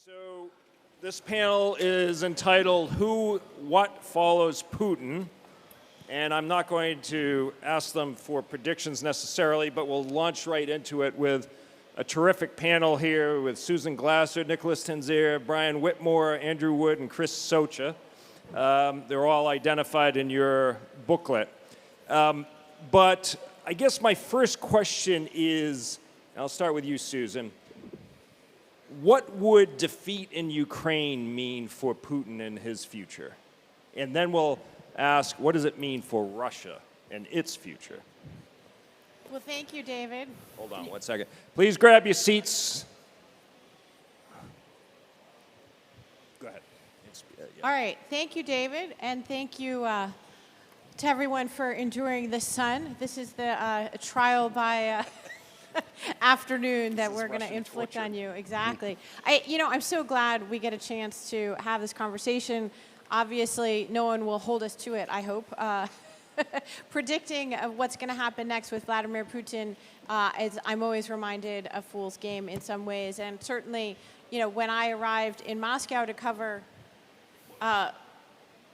So this panel is entitled What Follows Putin? And I'm not going to ask them for predictions necessarily, but we'll launch right into it with a terrific panel here with Susan Glasser, Nicolas Tenzer, Brian Whitmore, Andrew Wood, and Chris Socha. They're all identified in your booklet. But I guess my first question is, and I'll start with you, Susan. What would defeat in Ukraine mean for Putin and his future? And then we'll ask, what does it mean for Russia and its future? Well, thank you, David. Hold on 1 second. Please grab your seats. Go ahead. Yeah. All right. Thank you, David. And thank you to everyone for enduring the sun. This is the trial by afternoon that we're going to inflict on you. Exactly. I'm so glad we get a chance to have this conversation. Obviously, no one will hold us to it, I hope. Predicting what's going to happen next with Vladimir Putin, I'm always reminded of fool's game in some ways. And certainly, when I arrived in Moscow to cover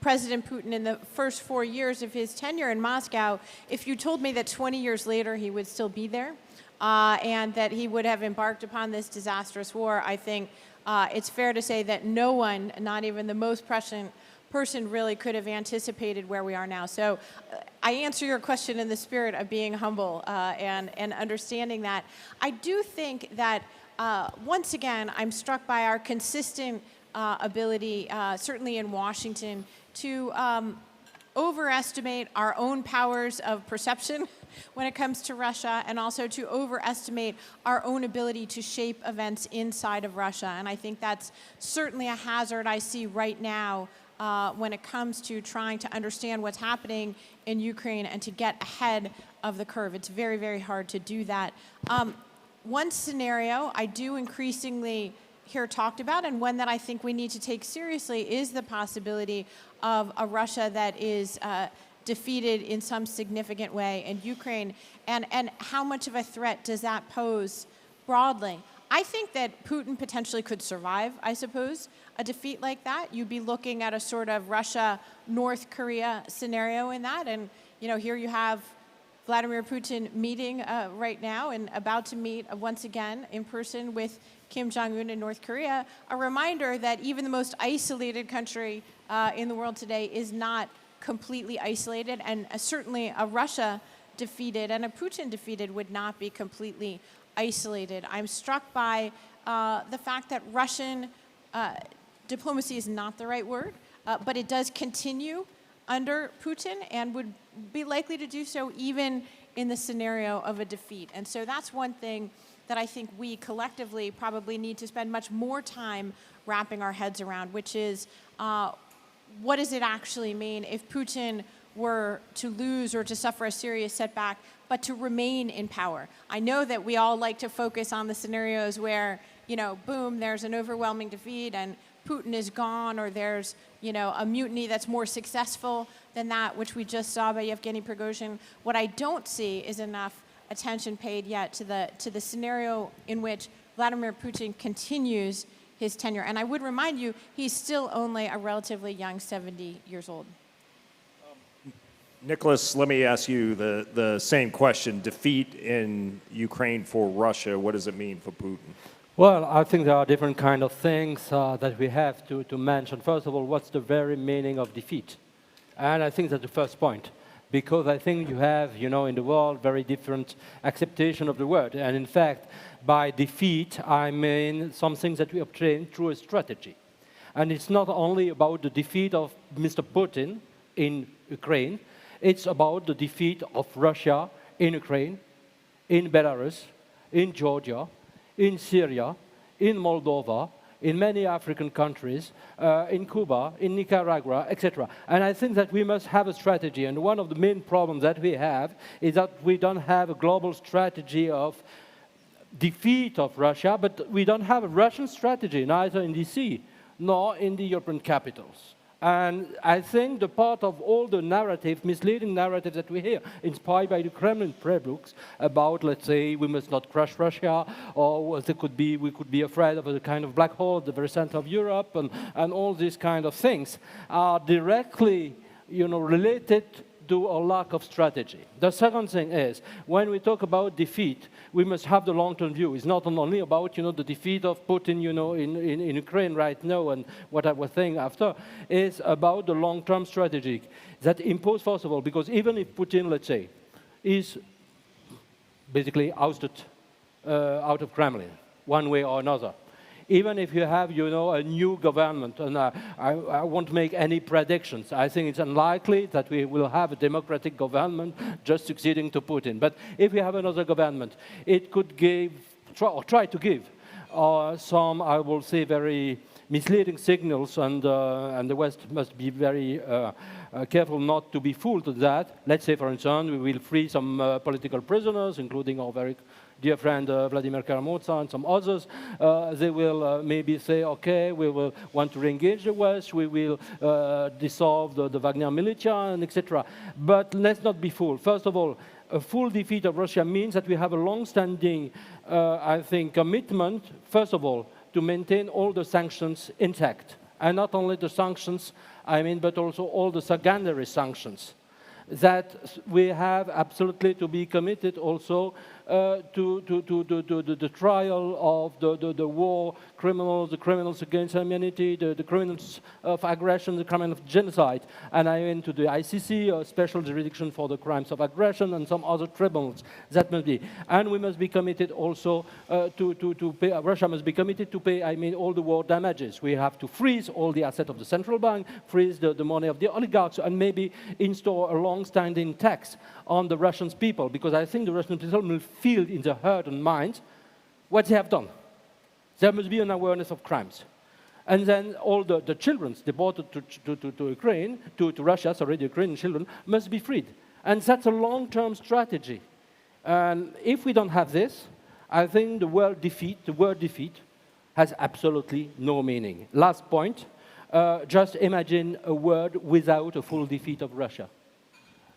President Putin in the first 4 years of his tenure in Moscow, if you told me that 20 years later he would still be there and that he would have embarked upon this disastrous war, I think it's fair to say that no one, not even the most prescient person, really could have anticipated where we are now. So I answer your question in the spirit of being humble and understanding that. I do think that, once again, I'm struck by our consistent ability, certainly in Washington, to overestimate our own powers of perception when it comes to Russia, and also to overestimate our own ability to shape events inside of Russia. And I think that's certainly a hazard I see right now when it comes to trying to understand what's happening in Ukraine and to get ahead of the curve. It's very, very hard to do that. One scenario I do increasingly hear talked about, and one that I think we need to take seriously, is the possibility of a Russia that is defeated in some significant way in Ukraine, and how much of a threat does that pose broadly? I think that Putin potentially could survive, I suppose, a defeat like that. You'd be looking at a sort of Russia-North Korea scenario in that, and here you have Vladimir Putin meeting right now and about to meet once again in person with Kim Jong-un in North Korea. A reminder that even the most isolated country in the world today is not completely isolated, and certainly a Russia defeated and a Putin defeated would not be completely isolated. I'm struck by the fact that Russian diplomacy is not the right word, but it does continue under Putin and would be likely to do so even in the scenario of a defeat. And so that's one thing that I think we collectively probably need to spend much more time wrapping our heads around, which is what does it actually mean if Putin were to lose or to suffer a serious setback, but to remain in power? I know that we all like to focus on the scenarios where, boom, there's an overwhelming defeat and Putin is gone, or there's, a mutiny that's more successful than that, which we just saw by Yevgeny Prigozhin. What I don't see is enough attention paid yet to the scenario in which Vladimir Putin continues his tenure. And I would remind you, he's still only a relatively young 70 years old. Nicolas, let me ask you the same question. Defeat in Ukraine for Russia, what does it mean for Putin? Well, I think there are different kind of things that we have to mention. First of all, what's the very meaning of defeat? And I think that's the first point, because I think you have, in the world, very different acceptation of the word. And in fact, by defeat, I mean something that we obtain through a strategy. And it's not only about the defeat of Mr. Putin in Ukraine, it's about the defeat of Russia in Ukraine, in Belarus, in Georgia, in Syria, in Moldova, in many African countries, in Cuba, in Nicaragua, etc. And I think that we must have a strategy. And one of the main problems that we have is that we don't have a global strategy of defeat of Russia, but we don't have a Russian strategy, neither in DC nor in the European capitals. And I think the part of all the narrative, misleading narrative that we hear, inspired by the Kremlin playbooks about, let's say, we must not crush Russia, or we could be afraid of a kind of black hole at the very center of Europe, and all these kind of things are directly, related to a lack of strategy. The second thing is, when we talk about defeat, we must have the long-term view. It's not only about, the defeat of Putin, in Ukraine right now and what I was saying after. It's about the long-term strategy that impose, first of all, because even if Putin, let's say, is basically ousted out of Kremlin, one way or another, even if you have, a new government, and I won't make any predictions. I think it's unlikely that we will have a democratic government just succeeding to Putin. But if we have another government, it could try to give some, I will say, very misleading signals, and the West must be very careful not to be fooled to that. Let's say, for instance, we will free some political prisoners, including our very dear friend Vladimir Kara-Murza and some others. They will maybe say, okay, we will want to re-engage the West, we will dissolve the Wagner militia, and etc. But let's not be fooled. First of all, a full defeat of Russia means that we have a long-standing, I think, commitment, first of all, to maintain all the sanctions intact. And not only the sanctions, but also all the secondary sanctions. That we have absolutely to be committed also to the trial of the war criminals, the criminals against humanity, the criminals of aggression, the criminals of genocide, and to the ICC, a special jurisdiction for the crimes of aggression, and some other tribunals. That must be. And we must be committed also to pay, Russia must be committed to pay, all the war damages. We have to freeze all the assets of the central bank, freeze the money of the oligarchs, and maybe install a long-standing tax on the Russian people, because I think the Russian people will feel in their heart and mind what they have done. There must be an awareness of crimes. And then all the children deported to Ukraine, to Russia, sorry, the Ukrainian children, must be freed. And that's a long-term strategy. And if we don't have this, I think the word defeat has absolutely no meaning. Last point, just imagine a world without a full defeat of Russia.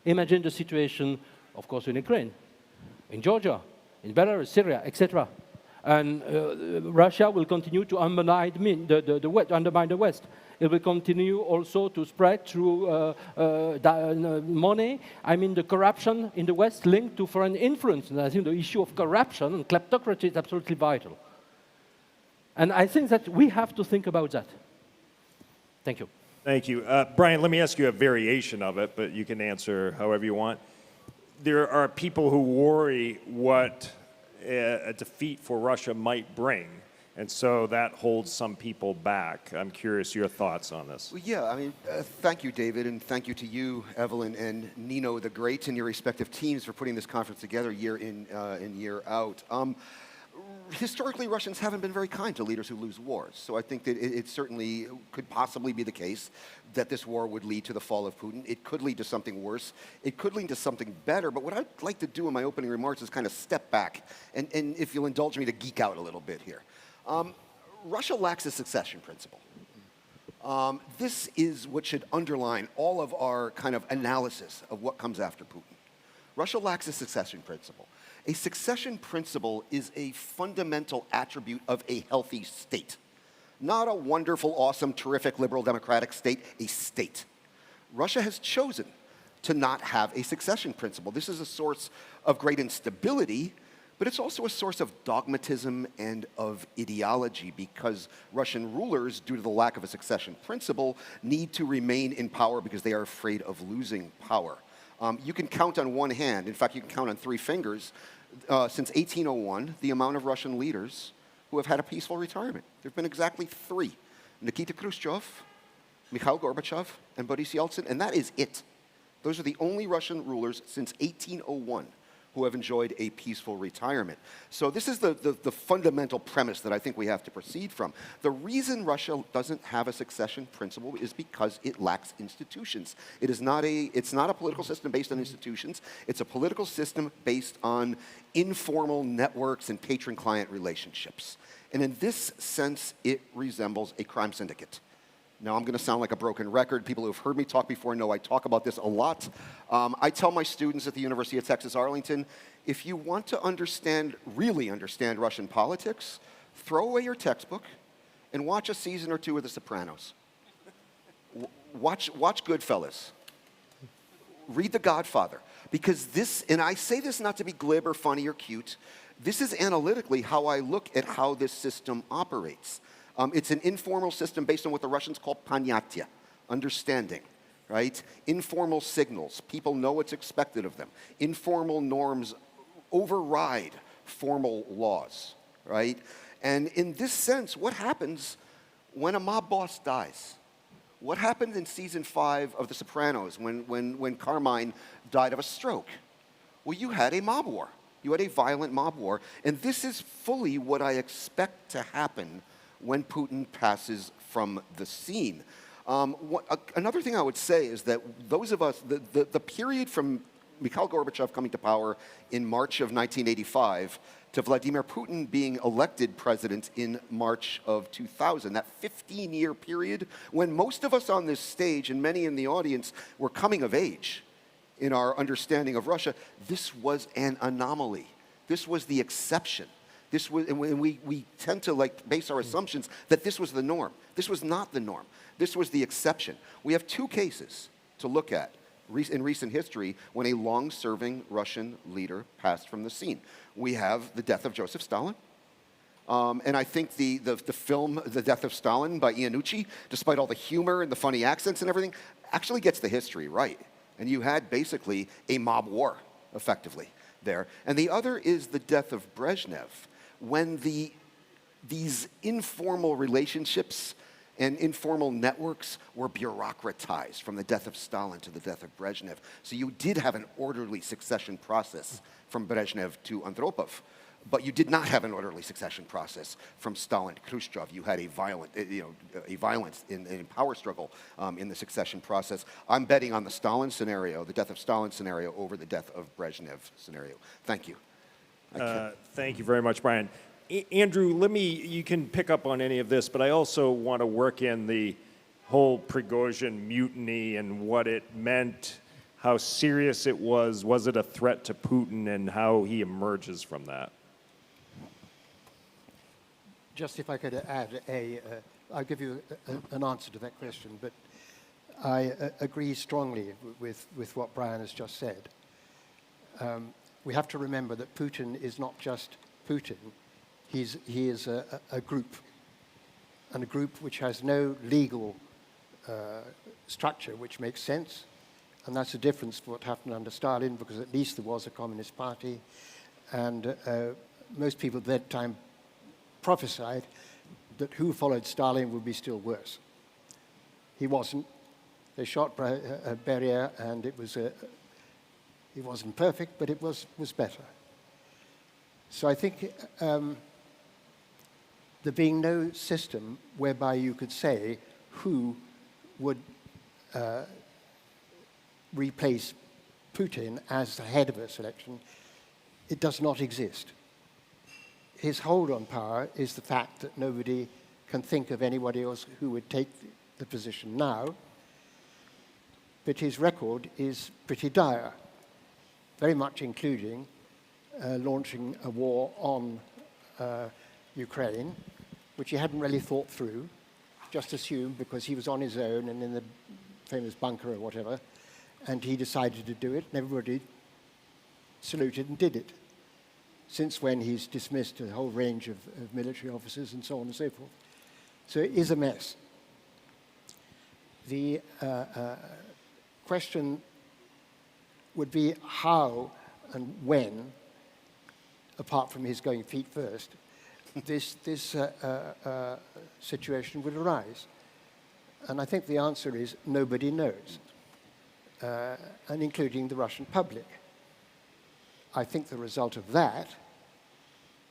Imagine the situation, of course, in Ukraine, in Georgia, in Belarus, Syria, etc. And Russia will continue to undermine the West. It will continue also to spread through money. The corruption in the West linked to foreign influence. And I think the issue of corruption and kleptocracy is absolutely vital. And I think that we have to think about that. Thank you. Thank you. Brian, let me ask you a variation of it, but you can answer however you want. There are people who worry what a defeat for Russia might bring, and so that holds some people back. I'm curious your thoughts on this. Well, yeah, thank you, David, and thank you to you, Evelyn, and Nino the Great, and your respective teams for putting this conference together year in and year out. Historically, Russians haven't been very kind to leaders who lose wars. So I think that it certainly could possibly be the case that this war would lead to the fall of Putin. It could lead to something worse. It could lead to something better. But what I'd like to do in my opening remarks is kind of step back, and if you'll indulge me, to geek out a little bit here. Russia lacks a succession principle. This is what should underline all of our kind of analysis of what comes after Putin. Russia lacks a succession principle. A succession principle is a fundamental attribute of a healthy state. Not a wonderful, awesome, terrific, liberal, democratic state, a state. Russia has chosen to not have a succession principle. This is a source of great instability, but it's also a source of dogmatism and of ideology, because Russian rulers, due to the lack of a succession principle, need to remain in power because they are afraid of losing power. You can count on one hand, in fact, you can count on 3 fingers, since 1801, the amount of Russian leaders who have had a peaceful retirement. There have been exactly 3. Nikita Khrushchev, Mikhail Gorbachev, and Boris Yeltsin, and that is it. Those are the only Russian rulers since 1801 who have enjoyed a peaceful retirement. So this is the fundamental premise that I think we have to proceed from. The reason Russia doesn't have a succession principle is because it lacks institutions. It's not a political system based on institutions. It's a political system based on informal networks and patron-client relationships. And in this sense, it resembles a crime syndicate. Now, I'm going to sound like a broken record. People who have heard me talk before know I talk about this a lot. I tell my students at the University of Texas Arlington, if you want to really understand Russian politics, throw away your textbook and watch a season or two of The Sopranos. Watch Goodfellas. Read The Godfather. Because this, and I say this not to be glib or funny or cute, this is analytically how I look at how this system operates. It's an informal system based on what the Russians call panyatya, understanding, right? Informal signals. People know what's expected of them. Informal norms override formal laws, right? And in this sense, what happens when a mob boss dies? What happened in season 5 of The Sopranos when Carmine died of a stroke? Well, you had a mob war. You had a violent mob war. And this is fully what I expect to happen when Putin passes from the scene. Another thing I would say is that those of us, the period from Mikhail Gorbachev coming to power in March of 1985 to Vladimir Putin being elected president in March of 2000, that 15-year period when most of us on this stage and many in the audience were coming of age in our understanding of Russia, this was an anomaly. This was the exception. This was, and we tend to base our assumptions that this was the norm. This was not the norm. This was the exception. We have 2 cases to look at in recent history when a long-serving Russian leader passed from the scene. We have the death of Joseph Stalin. And I think the film The Death of Stalin by Iannucci, despite all the humor and the funny accents and everything, actually gets the history right. And you had basically a mob war, effectively, there. And the other is the death of Brezhnev, when these informal relationships and informal networks were bureaucratized from the death of Stalin to the death of Brezhnev. So you did have an orderly succession process from Brezhnev to Andropov, but you did not have an orderly succession process from Stalin to Khrushchev. You had a violence in power struggle in the succession process. I'm betting on the Stalin scenario, the death of Stalin scenario, over the death of Brezhnev scenario. Thank you. Thank you very much, Brian. Andrew, you can pick up on any of this, but I also want to work in the whole Prigozhin mutiny and what it meant, how serious it was it a threat to Putin, and how he emerges from that? Just if I could add I'll give you an answer to that question, but I agree strongly with what Brian has just said. We have to remember that Putin is not just Putin. He is a group, and a group which has no legal structure which makes sense, and that's the difference for what happened under Stalin, because at least there was a communist party, and most people at that time prophesied that who followed Stalin would be still worse. He wasn't. They shot Beria, and it wasn't perfect, but it was better. So I think there being no system whereby you could say who would replace Putin as the head of a selection, it does not exist. His hold on power is the fact that nobody can think of anybody else who would take the position now, but his record is pretty dire, very much including launching a war on Ukraine, which he hadn't really thought through, just assumed because he was on his own and in the famous bunker or whatever, and he decided to do it, and everybody saluted and did it. Since when he's dismissed a whole range of military officers and so on and so forth. So it is a mess. The question would be how and when, apart from his going feet first, this situation would arise. And I think the answer is nobody knows, and including the Russian public. I think the result of that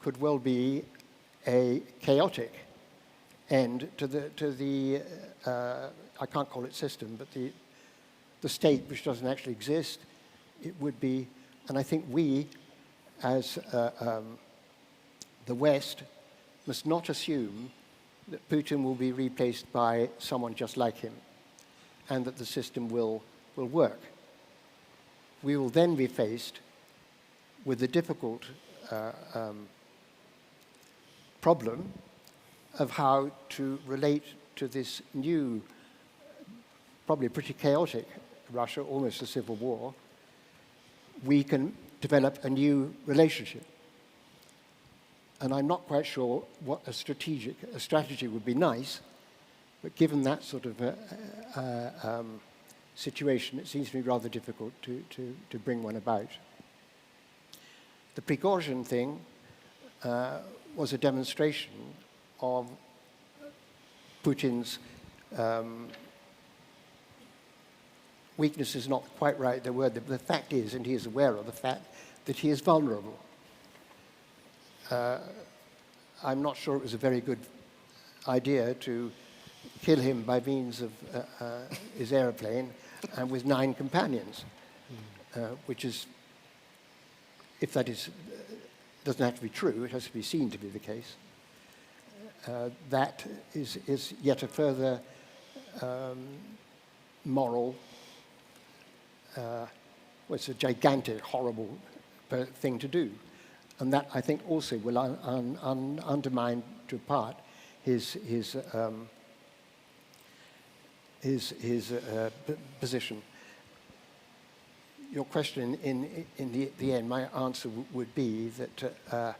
could well be a chaotic end to the I can't call it system, but the state which doesn't actually exist. It would be, and I think we, as the West, must not assume that Putin will be replaced by someone just like him, and that the system will work. We will then be faced with the difficult problem of how to relate to this new, probably pretty chaotic Russia, almost a civil war. We can develop a new relationship. And I'm not quite sure what a strategy would be nice, but given that sort of situation, it seems to me rather difficult to bring one about. The Prigozhin thing was a demonstration of Putin's weakness is not quite right, the word. The fact is, and he is aware of the fact, that he is vulnerable. I'm not sure it was a very good idea to kill him by means of his aeroplane and with 9 companions, which is, if that is, doesn't have to be true, it has to be seen to be the case. That is yet a further moral, well, it's a gigantic, horrible thing to do. And that, I think, also will undermine, to a part, his position. Your question, in the end, my answer would be that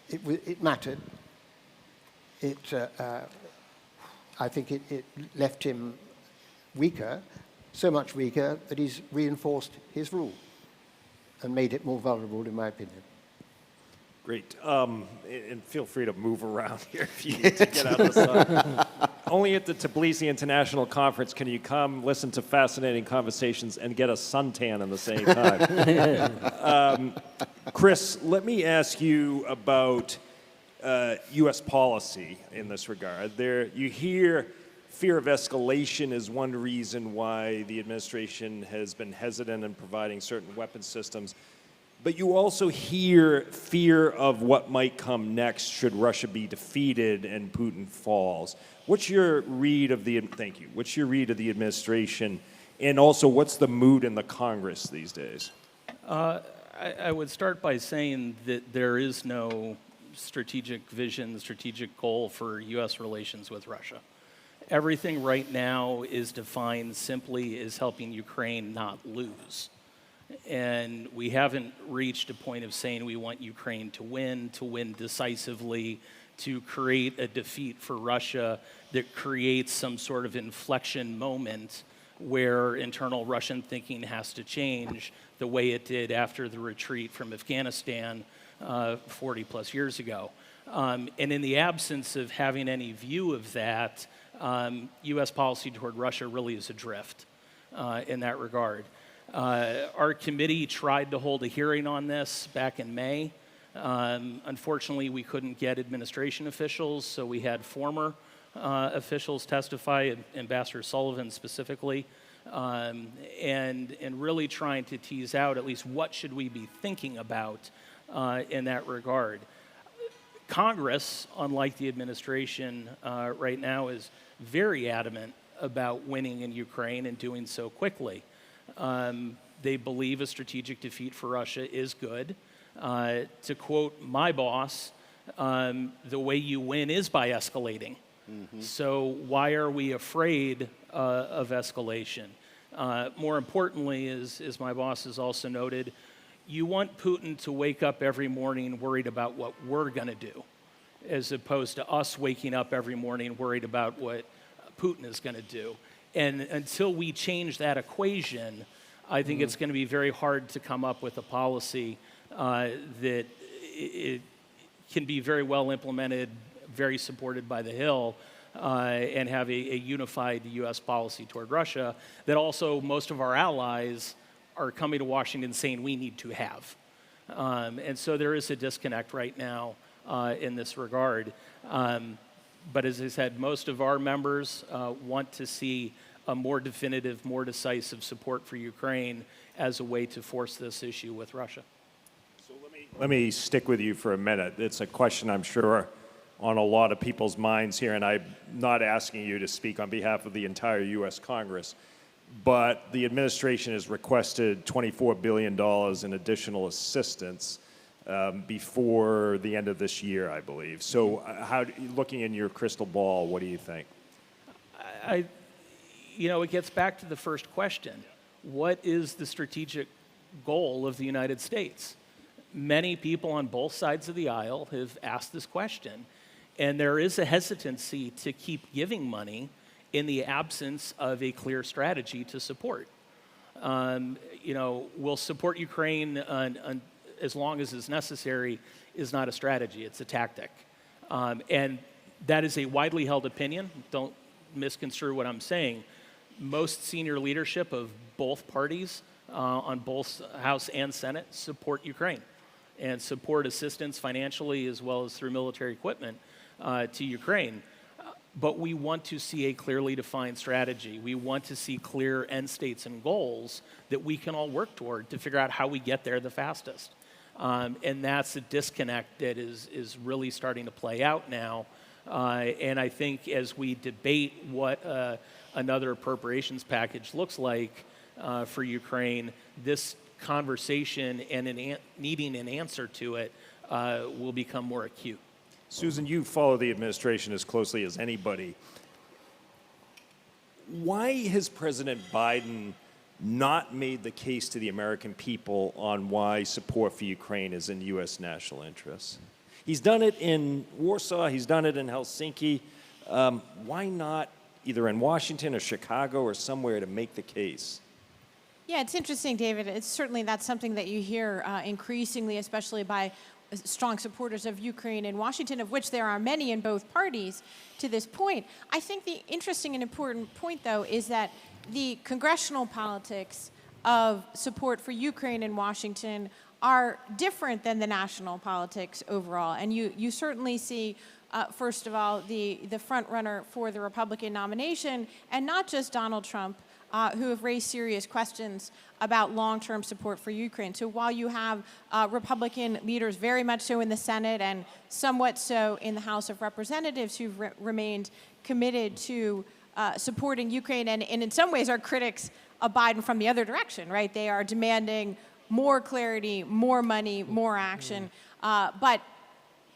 it mattered. I think it left him weaker, so much weaker that he's reinforced his rule and made it more vulnerable, in my opinion. Great. And feel free to move around here if you need to get out of the sun. Only at the Tbilisi International Conference can you come, listen to fascinating conversations, and get a suntan at the same time. Chris, let me ask you about U.S. policy in this regard. You hear fear of escalation is one reason why the administration has been hesitant in providing certain weapon systems. But you also hear fear of what might come next should Russia be defeated and Putin falls. What's your read of the What's your read of the administration, and also what's the mood in the Congress these days? I would start by saying that there is no strategic vision, strategic goal for U.S. relations with Russia. Everything right now is defined simply as helping Ukraine not lose. And we haven't reached a point of saying we want Ukraine to win decisively, to create a defeat for Russia that creates some sort of inflection moment where internal Russian thinking has to change the way it did after the retreat from Afghanistan 40 plus years ago. And in the absence of having any view of that, U.S. policy toward Russia really is adrift in that regard. Our committee tried to hold a hearing on this back in May. Unfortunately, we couldn't get administration officials, so we had former officials testify, Ambassador Sullivan specifically, and really trying to tease out at least what should we be thinking about in that regard. Congress, unlike the administration right now, is very adamant about winning in Ukraine and doing so quickly. They believe a strategic defeat for Russia is good. To quote my boss, the way you win is by escalating. Mm-hmm. So why are we afraid of escalation? More importantly, as my boss has also noted, you want Putin to wake up every morning worried about what we're going to do, as opposed to us waking up every morning worried about what Putin is going to do. And until we change that equation, I think it's going to be very hard to come up with a policy that it can be very well implemented, very supported by the Hill, and have a unified U.S. policy toward Russia that also most of our allies are coming to Washington saying we need to have. And so there is a disconnect right now in this regard. But as I said, most of our members want to see a more definitive, more decisive support for Ukraine as a way to force this issue with Russia. So let me stick with you for a minute. It's a question I'm sure on a lot of people's minds here, and I'm not asking you to speak on behalf of the entire U.S. Congress, but the administration has requested $24 billion in additional assistance before the end of this year, I believe. So looking in your crystal ball, what do you think? It gets back to the first question. What is the strategic goal of the United States? Many people on both sides of the aisle have asked this question, and there is a hesitancy to keep giving money in the absence of a clear strategy to support. We'll support Ukraine as long as is necessary is not a strategy, it's a tactic. And that is a widely held opinion. Don't misconstrue what I'm saying. Most senior leadership of both parties on both House and Senate support Ukraine and support assistance financially as well as through military equipment to Ukraine. But we want to see a clearly defined strategy. We want to see clear end states and goals that we can all work toward to figure out how we get there the fastest. And that's a disconnect that is really starting to play out now. And I think as we debate what another appropriations package looks like for Ukraine, this conversation and needing an answer to it will become more acute. Susan, you follow the administration as closely as anybody. Why has President Biden not made the case to the American people on why support for Ukraine is in U.S. national interest? He's done it in Warsaw, he's done it in Helsinki. Why not either in Washington or Chicago or somewhere to make the case? Yeah, it's interesting, David. That's something that you hear increasingly, especially by strong supporters of Ukraine in Washington, of which there are many in both parties to this point. I think the interesting and important point, though, is that the congressional politics of support for Ukraine in Washington are different than the national politics overall. And you certainly see, first of all, the front runner for the Republican nomination, and not just Donald Trump, who have raised serious questions about long-term support for Ukraine. So while you have Republican leaders very much so in the Senate and somewhat so in the House of Representatives who've remained committed to supporting Ukraine and in some ways are critics of Biden from the other direction, right? They are demanding more clarity, more money, more action. But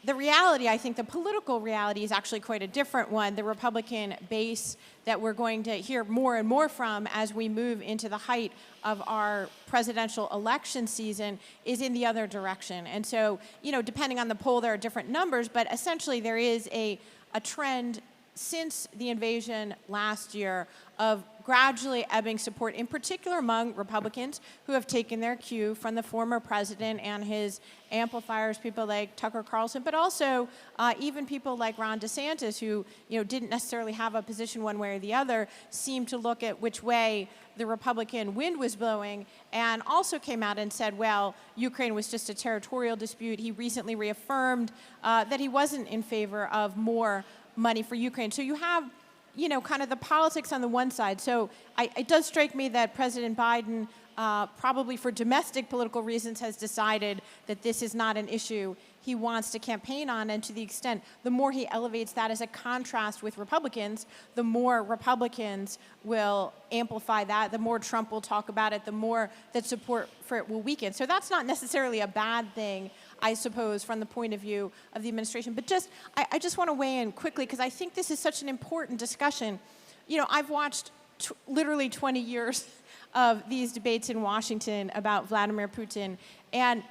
the reality, I think the political reality is actually quite a different one. The Republican base that we're going to hear more and more from as we move into the height of our presidential election season is in the other direction. And so, depending on the poll, there are different numbers, but essentially there is a trend since the invasion last year of gradually ebbing support, in particular among Republicans who have taken their cue from the former president and his amplifiers, people like Tucker Carlson, but also even people like Ron DeSantis, who didn't necessarily have a position one way or the other, seemed to look at which way the Republican wind was blowing, and also came out and said, well, Ukraine was just a territorial dispute. He recently reaffirmed that he wasn't in favor of more money for Ukraine. So you have, kind of the politics on the one side. So it does strike me that President Biden, probably for domestic political reasons, has decided that this is not an issue he wants to campaign on. And to the extent, the more he elevates that as a contrast with Republicans, the more Republicans will amplify that, the more Trump will talk about it, the more that support for it will weaken. So that's not necessarily a bad thing, I suppose, from the point of view of the administration. But I just want to weigh in quickly, because I think this is such an important discussion. I've watched literally 20 years of these debates in Washington about Vladimir Putin, and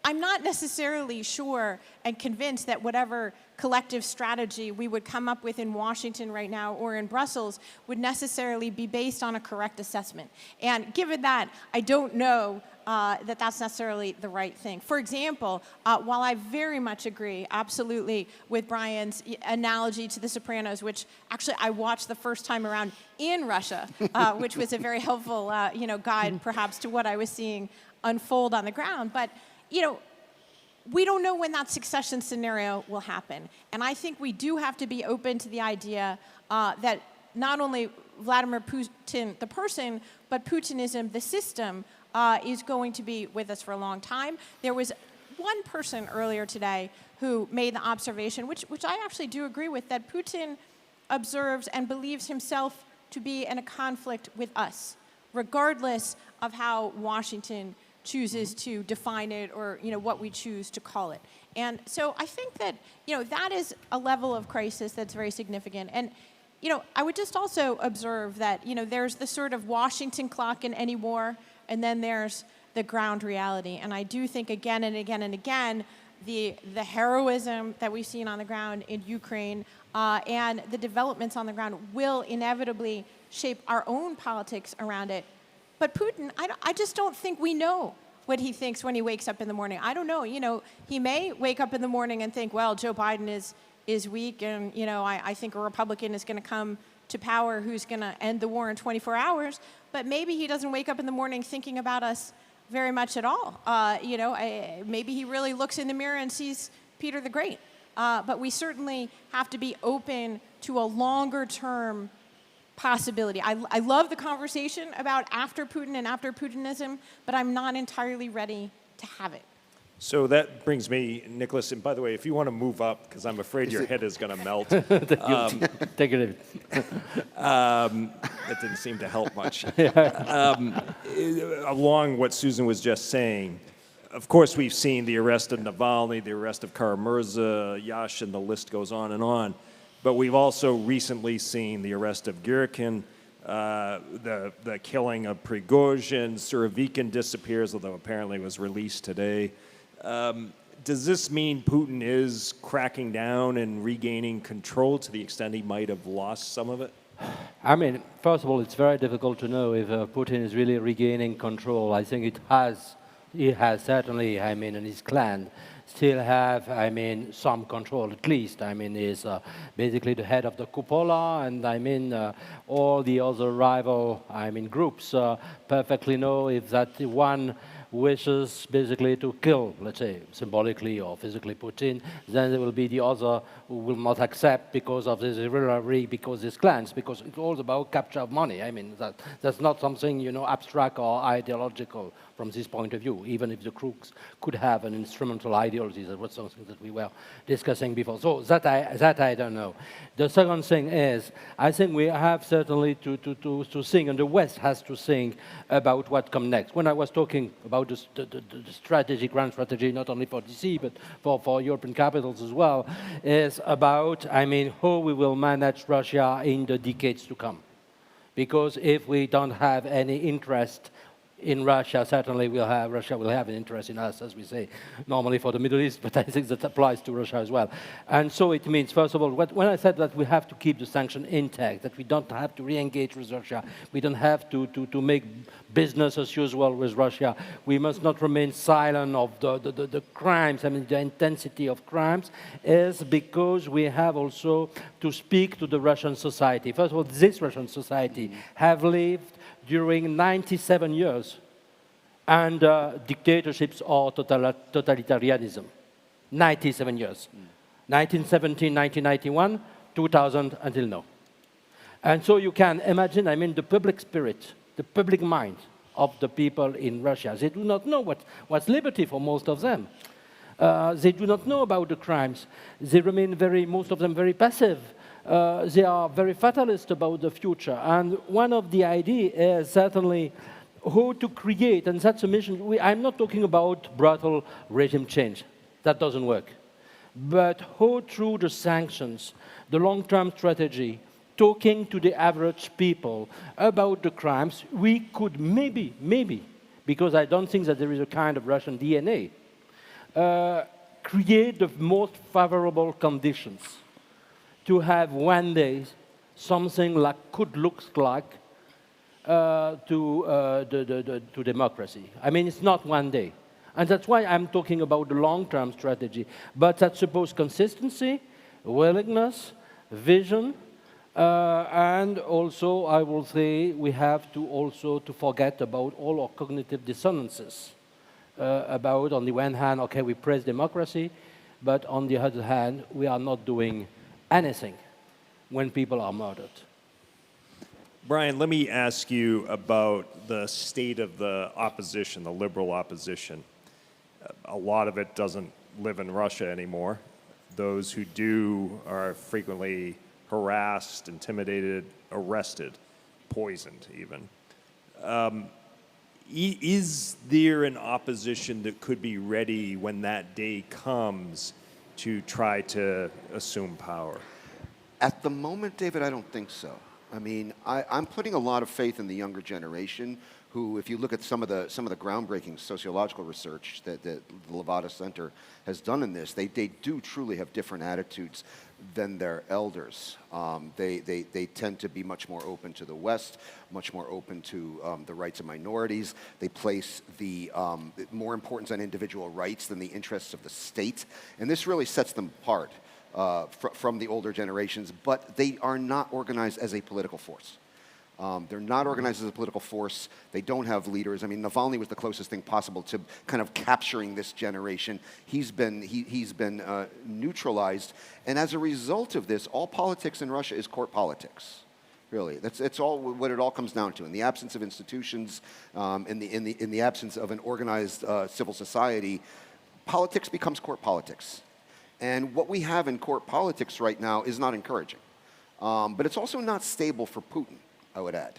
I'm not necessarily sure and convinced that whatever collective strategy we would come up with in Washington right now or in Brussels would necessarily be based on a correct assessment. And given that, I don't know that that's necessarily the right thing. For example, while I very much agree, absolutely, with Brian's analogy to The Sopranos, which actually I watched the first time around in Russia, which was a very helpful, guide perhaps to what I was seeing unfold on the ground. But we don't know when that succession scenario will happen. And I think we do have to be open to the idea that not only Vladimir Putin, the person, but Putinism, the system, is going to be with us for a long time. There was one person earlier today who made the observation, which I actually do agree with, that Putin observes and believes himself to be in a conflict with us, regardless of how Washington chooses to define it or what we choose to call it. And so I think that that is a level of crisis that's very significant. And I would just also observe that there's the sort of Washington clock in any war, and then there's the ground reality. And I do think again and again and again, the heroism that we've seen on the ground in Ukraine and the developments on the ground will inevitably shape our own politics around it. But Putin, I just don't think we know what he thinks when he wakes up in the morning. I don't know. He may wake up in the morning and think, well, Joe Biden is weak, and I think a Republican is going to come to power who's going to end the war in 24 hours. But maybe he doesn't wake up in the morning thinking about us very much at all. Maybe he really looks in the mirror and sees Peter the Great. But we certainly have to be open to a longer-term possibility. I love the conversation about after Putin and after Putinism, but I'm not entirely ready to have it. So that brings me, Nicolas, and by the way, if you want to move up, because I'm afraid your head is going to melt. Take it. That didn't seem to help much. Along what Susan was just saying, of course, we've seen the arrest of Navalny, the arrest of Kramer, Yashin, the list goes on and on. But we've also recently seen the arrest of Girkin, the killing of Prigozhin, Surovikin disappears, although apparently was released today. Does this mean Putin is cracking down and regaining control to the extent he might have lost some of it? I mean, first of all, it's very difficult to know if Putin is really regaining control. I think he has certainly, and his clan still have, some control at least. He's basically the head of the cupola, and all the other rival, groups perfectly know if that one wishes basically to kill, let's say, symbolically or physically Putin, then there will be the other who will not accept because of this rivalry, because these clans, because it's all about capture of money. That's not something, abstract or ideological from this point of view, even if the crooks could have an instrumental ideology. That was something that we were discussing before. So that I don't know. The second thing is, I think we have certainly to think, and the West has to think about what comes next. When I was talking about the strategy, grand strategy, not only for DC, but for European capitals as well, is about, how we will manage Russia in the decades to come. Because if we don't have any interest in Russia, certainly Russia will have an interest in us, as we say normally for the Middle East, but I think that applies to Russia as well. And so it means, first of all, when I said that we have to keep the sanction intact, that we don't have to re-engage with Russia, we don't have to make business as usual with Russia, we must not remain silent of the crimes, the intensity of crimes, is because we have also to speak to the Russian society. First of all, this Russian society have lived during 97 years under dictatorships or totalitarianism. 97 years. 1917, 1991, 2000 until now. And so you can imagine, the public spirit, the public mind of the people in Russia. They do not know what's liberty for most of them. They do not know about the crimes. They remain most of them very passive. They are very fatalist about the future. And one of the ideas is certainly how to create, and that's a mission. I'm not talking about brutal regime change. That doesn't work. But how through the sanctions, the long-term strategy, talking to the average people about the crimes, we could maybe, because I don't think that there is a kind of Russian DNA, create the most favorable conditions to have one day something could look like to democracy. It's not one day. And that's why I'm talking about the long-term strategy. But that supposes consistency, willingness, vision, and also, I will say, we have to also forget about all our cognitive dissonances. About, on the one hand, okay, we praise democracy, but on the other hand, we are not doing anything when people are murdered. Brian, let me ask you about the state of the opposition, the liberal opposition. A lot of it doesn't live in Russia anymore. Those who do are frequently harassed, intimidated, arrested, poisoned even. Is there an opposition that could be ready when that day comes to try to assume power? At the moment, David, I don't think so. I mean, I'm putting a lot of faith in the younger generation who, if you look at some of the groundbreaking sociological research that the Levada Center has done in this, they do truly have different attitudes than their elders. They tend to be much more open to the West, much more open to the rights of minorities. They place the more importance on individual rights than the interests of the state. And this really sets them apart from the older generations, but they are not organized as a political force. They're not organized as a political force. They don't have leaders. I mean, Navalny was the closest thing possible to kind of capturing this generation. He's been neutralized, and as a result of this, all politics in Russia is court politics. Really, that's all what it all comes down to. In the absence of institutions, in the absence of an organized civil society, politics becomes court politics. And what we have in court politics right now is not encouraging, but it's also not stable for Putin, I would add.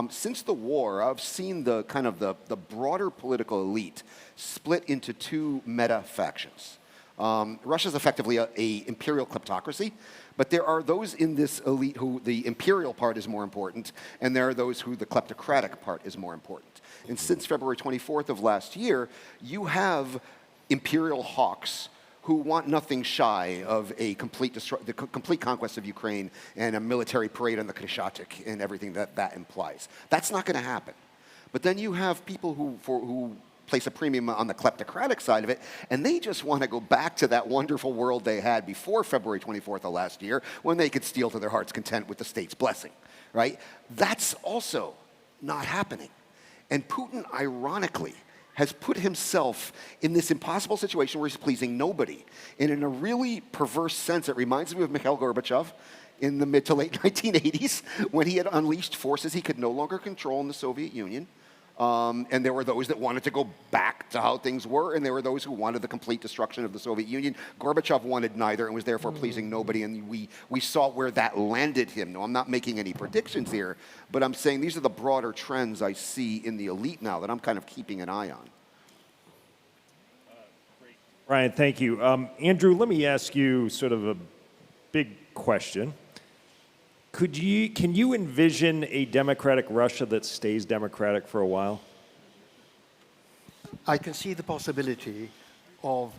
Since the war, I've seen the kind of the broader political elite split into two meta factions. Russia's effectively a imperial kleptocracy, but there are those in this elite who the imperial part is more important, and there are those who the kleptocratic part is more important. And since February 24th of last year, you have imperial hawks who want nothing shy of a the complete conquest of Ukraine and a military parade on the Krещатик and everything that implies. That's not going to happen. But then you have people who place a premium on the kleptocratic side of it, and they just want to go back to that wonderful world they had before February 24th of last year, when they could steal to their heart's content with the state's blessing, right? That's also not happening. And Putin, ironically, has put himself in this impossible situation where he's pleasing nobody. And in a really perverse sense, it reminds me of Mikhail Gorbachev in the mid to late 1980s, when he had unleashed forces he could no longer control in the Soviet Union. And there were those that wanted to go back to how things were, and there were those who wanted the complete destruction of the Soviet Union. Gorbachev wanted neither and was therefore pleasing nobody, and we saw where that landed him. No, I'm not making any predictions here, but I'm saying these are the broader trends I see in the elite now that I'm kind of keeping an eye on. Ryan, thank you. Andrew, let me ask you sort of a big question. Can you envision a democratic Russia that stays democratic for a while? I can see the possibility of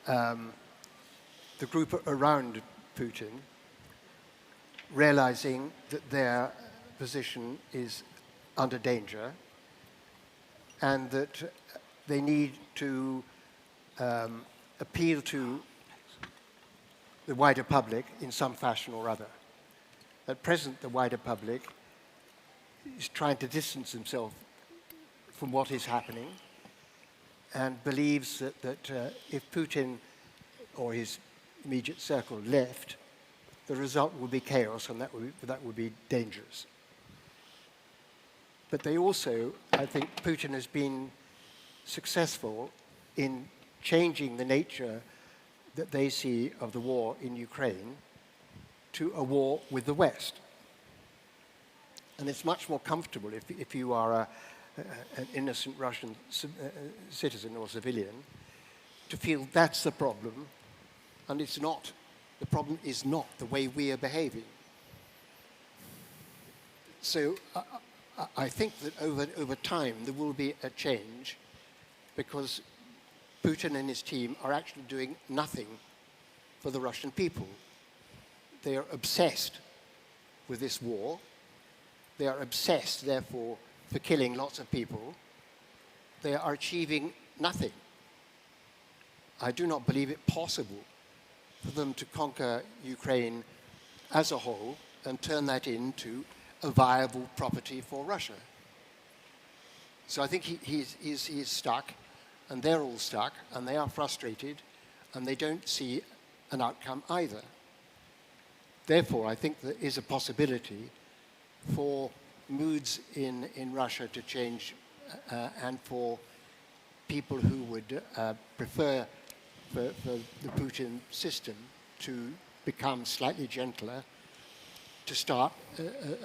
the group around Putin realizing that their position is under danger and that they need to appeal to the wider public in some fashion or other. At present, the wider public is trying to distance himself from what is happening and believes that if Putin or his immediate circle left, the result would be chaos, and that would be dangerous. But they also, I think, Putin has been successful in changing the nature that they see of the war in Ukraine to a war with the West. And it's much more comfortable if you are an innocent Russian citizen or civilian to feel that's the problem, and it's not. The problem is not the way we are behaving. So I think that over time there will be a change, because Putin and his team are actually doing nothing for the Russian people. They are obsessed with this war. They are obsessed, therefore, for killing lots of people. They are achieving nothing. I do not believe it possible for them to conquer Ukraine as a whole and turn that into a viable property for Russia. So I think he's stuck, and they're all stuck, and they are frustrated, and they don't see an outcome either. Therefore, I think there is a possibility for moods in Russia to change and for people who would prefer for the Putin system to become slightly gentler, to start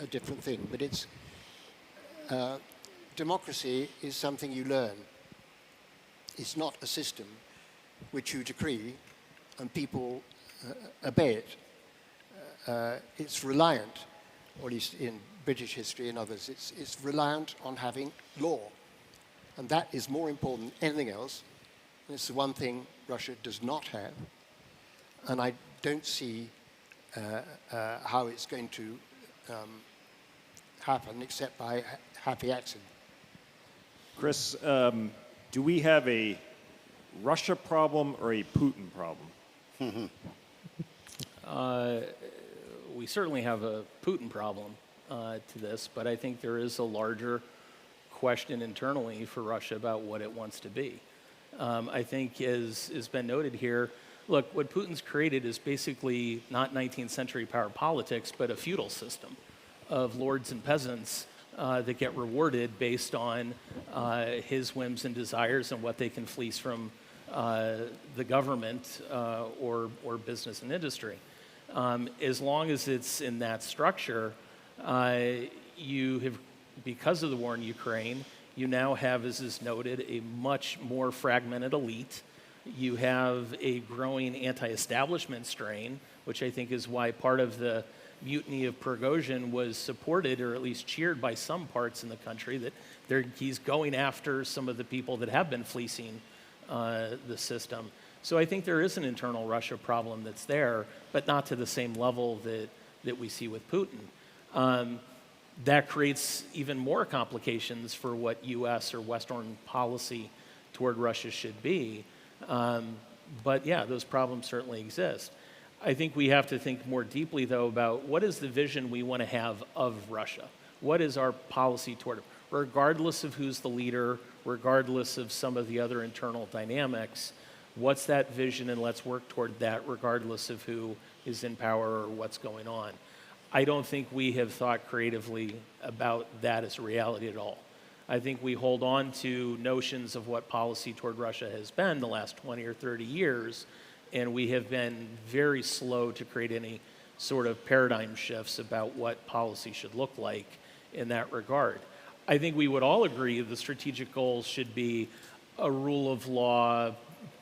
a different thing. But it's democracy is something you learn. It's not a system which you decree and people obey it. It's reliant, or at least in British history and others, it's reliant on having law. And that is more important than anything else. And it's the one thing Russia does not have. And I don't see how it's going to happen except by happy accident. Chris, do we have a Russia problem or a Putin problem? We certainly have a Putin problem to this, but I think there is a larger question internally for Russia about what it wants to be. I think, as has been noted here, look, what Putin's created is basically not 19th century power politics, but a feudal system of lords and peasants that get rewarded based on his whims and desires and what they can fleece from the government or business and industry. As long as it's in that structure, you have, because of the war in Ukraine, you now have, as is noted, a much more fragmented elite. You have a growing anti-establishment strain, which I think is why part of the mutiny of Prigozhin was supported, or at least cheered by some parts in the country, that he's going after some of the people that have been fleecing the system. So I think there is an internal Russia problem that's there, but not to the same level that we see with Putin. That creates even more complications for what U.S. or Western policy toward Russia should be. But yeah, those problems certainly exist. I think we have to think more deeply, though, about what is the vision we want to have of Russia? What is our policy toward it? Regardless of who's the leader, regardless of some of the other internal dynamics, what's that vision, and let's work toward that regardless of who is in power or what's going on. I don't think we have thought creatively about that as a reality at all. I think we hold on to notions of what policy toward Russia has been the last 20 or 30 years, and we have been very slow to create any sort of paradigm shifts about what policy should look like in that regard. I think we would all agree the strategic goals should be a rule of law,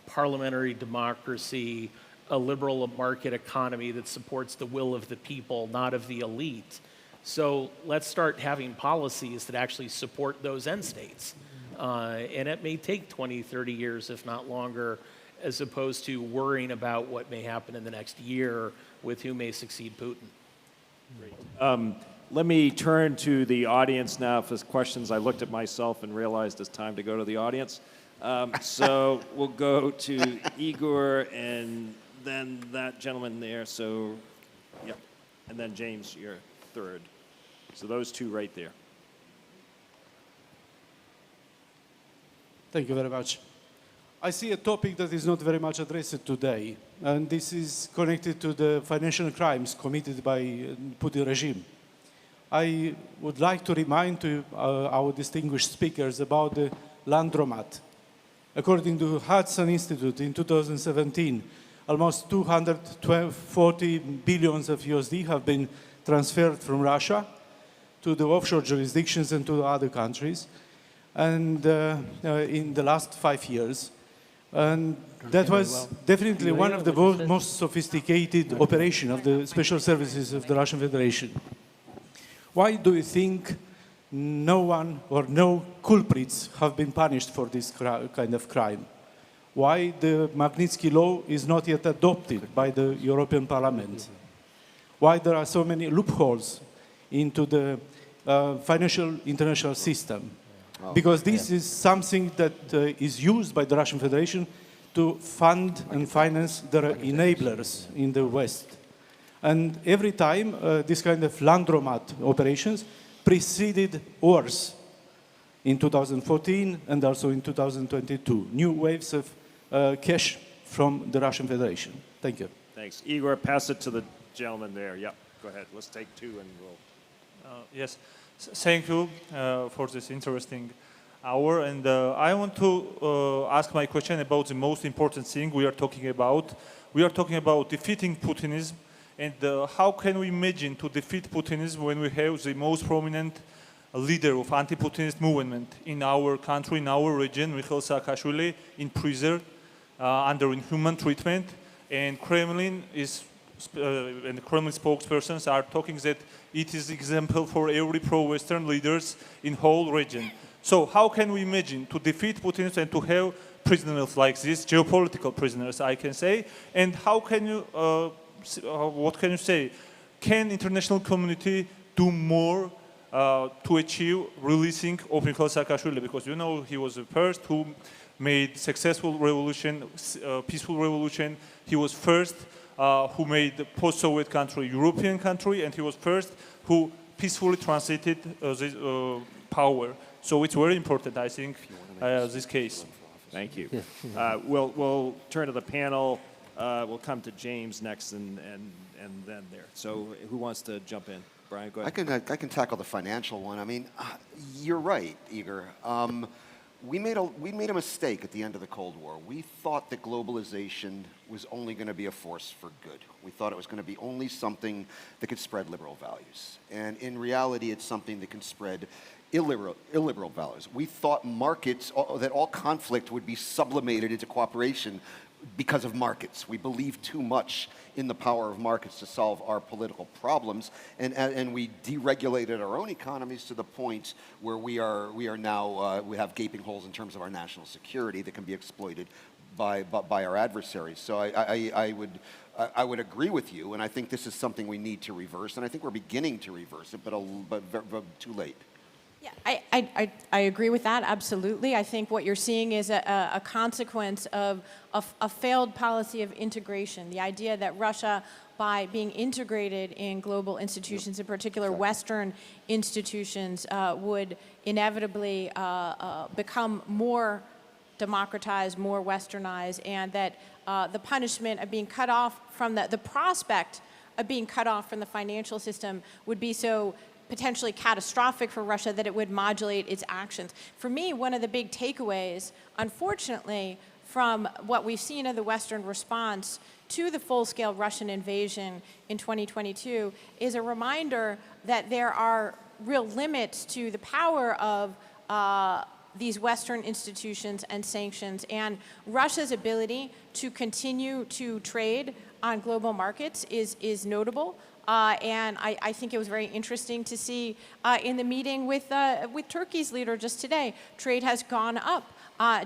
parliamentary democracy, a liberal market economy that supports the will of the people, not of the elite. So let's start having policies that actually support those end states. And it may take 20, 30 years, if not longer, as opposed to worrying about what may happen in the next year with who may succeed Putin. Great. Let me turn to the audience now. If there's questions, I looked at myself and realized it's time to go to the audience. So we'll go to Igor and then that gentleman there. So, yeah. And then James, you're third. So those two right there. Thank you very much. I see a topic that is not very much addressed today, and this is connected to the financial crimes committed by Putin regime. I would like to remind our distinguished speakers about the Landromat. According to Hudson Institute in 2017, almost 240 billions of USD have been transferred from Russia to the offshore jurisdictions and to other countries, and in the last 5 years. And that was definitely one of the most sophisticated operations of the special services of the Russian Federation. Why do you think no one or no culprits have been punished for this kind of crime? Why the Magnitsky Law is not yet adopted by the European Parliament? Why there are so many loopholes into the financial international system? Because this is something that is used by the Russian Federation to fund and finance their enablers in the West. And every time this kind of Landromat operations preceded wars in 2014 and also in 2022. New waves of cash from the Russian Federation. Thank you. Thanks. Igor, pass it to the gentleman there. Yep, go ahead. Let's take two and we'll... Yes. Thank you for this interesting hour, and I want to ask my question about the most important thing we are talking about. We are talking about defeating Putinism, and how can we imagine to defeat Putinism when we have the most prominent leader of anti-Putinist movement in our country, in our region, Mikhail Saakashvili, in prison under inhuman treatment, and Kremlin is and the Kremlin spokespersons are talking that it is example for every pro-Western leaders in whole region. So how can we imagine to defeat Putin and to have prisoners like this, geopolitical prisoners, I can say, and how can you, what can you say? Can international community do more to achieve releasing of Mikhail Saakashvili? Because you know he was the first who made successful revolution, peaceful revolution. He was first who made the post-Soviet country European country, and he was first who peacefully transited this power. So it's very important, I think, this case. Thank you. We'll turn to the panel. We'll come to James next, and then there. So who wants to jump in? Brian, go ahead. I can tackle the financial one. I mean, you're right, Igor. We made a mistake at the end of the Cold War. We thought that globalization was only going to be a force for good. We thought it was going to be only something that could spread liberal values. And in reality, it's something that can spread illiberal values. We thought markets, that all conflict would be sublimated into cooperation because of markets. We believed too much in the power of markets to solve our political problems, and we deregulated our own economies to the point where we are now we have gaping holes in terms of our national security that can be exploited by our adversaries. So I would agree with you, and I think this is something we need to reverse, and I think we're beginning to reverse it, but too late. Yeah, I agree with that, absolutely. I think what you're seeing is a consequence of a failed policy of integration. The idea that Russia, by being integrated in global institutions, in particular Western institutions, would inevitably become more democratized, more westernized, and that the punishment of being cut off from the prospect of being cut off from the financial system would be so potentially catastrophic for Russia that it would modulate its actions. For me, one of the big takeaways, unfortunately, from what we've seen of the Western response to the full-scale Russian invasion in 2022 is a reminder that there are real limits to the power of these Western institutions and sanctions, and Russia's ability to continue to trade on global markets is notable. And I think it was very interesting to see in the meeting with Turkey's leader just today, trade has gone up.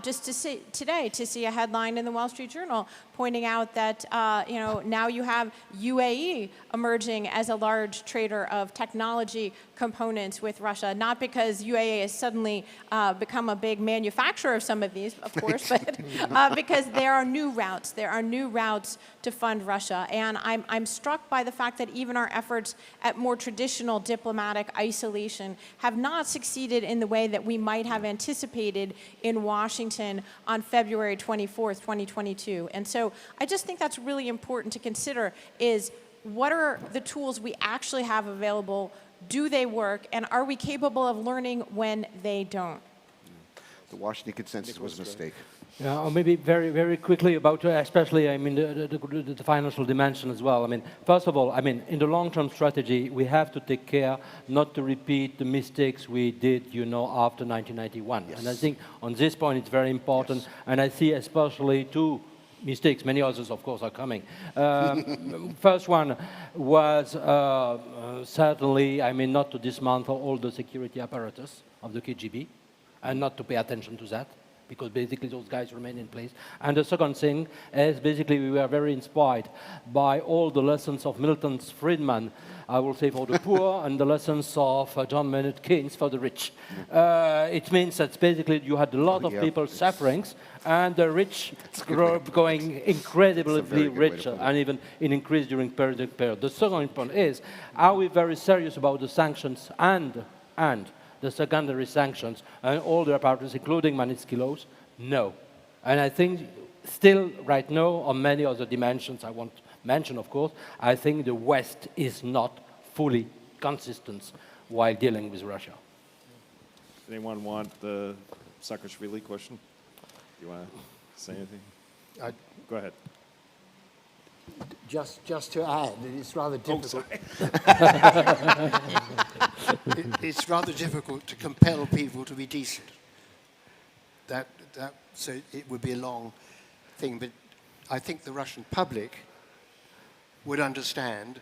Just to see today, to see a headline in the Wall Street Journal pointing out that now you have UAE emerging as a large trader of technology components with Russia, not because UAE has suddenly become a big manufacturer of some of these, of course, but because there are new routes. There are new routes to fund Russia. And I'm struck by the fact that even our efforts at more traditional diplomatic isolation have not succeeded in the way that we might have anticipated in Washington on February 24th, 2022. And so I just think that's really important to consider is what are the tools we actually have available? Do they work? And are we capable of learning when they don't? The Washington consensus was a mistake. Yeah, or maybe very, very quickly about, especially, I mean, the financial dimension as well. I mean, first of all, I mean, in the long-term strategy, we have to take care not to repeat the mistakes we did, after 1991. Yes. And I think on this point, it's very important. Yes. And I see especially two mistakes. Many others, of course, are coming. First one was certainly, I mean, not to dismantle all the security apparatus of the KGB and not to pay attention to that, because basically those guys remain in place. And the second thing is basically we were very inspired by all the lessons of Milton Friedman, I will say for the poor, and the lessons of John Maynard Keynes for the rich. It means that basically you had a lot of people suffering, and the rich going incredibly richer, and even in increase during period. The second point is, are we very serious about the sanctions and the secondary sanctions and all the apparatus, including Magnitsky laws? No. And I think still right now, on many other dimensions I want to mention, of course, I think the West is not fully consistent while dealing with Russia. Anyone want the Saakashvili question? You want to say anything? Go ahead. Just to add, it's rather difficult. It's rather difficult to compel people to be decent. So it would be a long thing, but I think the Russian public would understand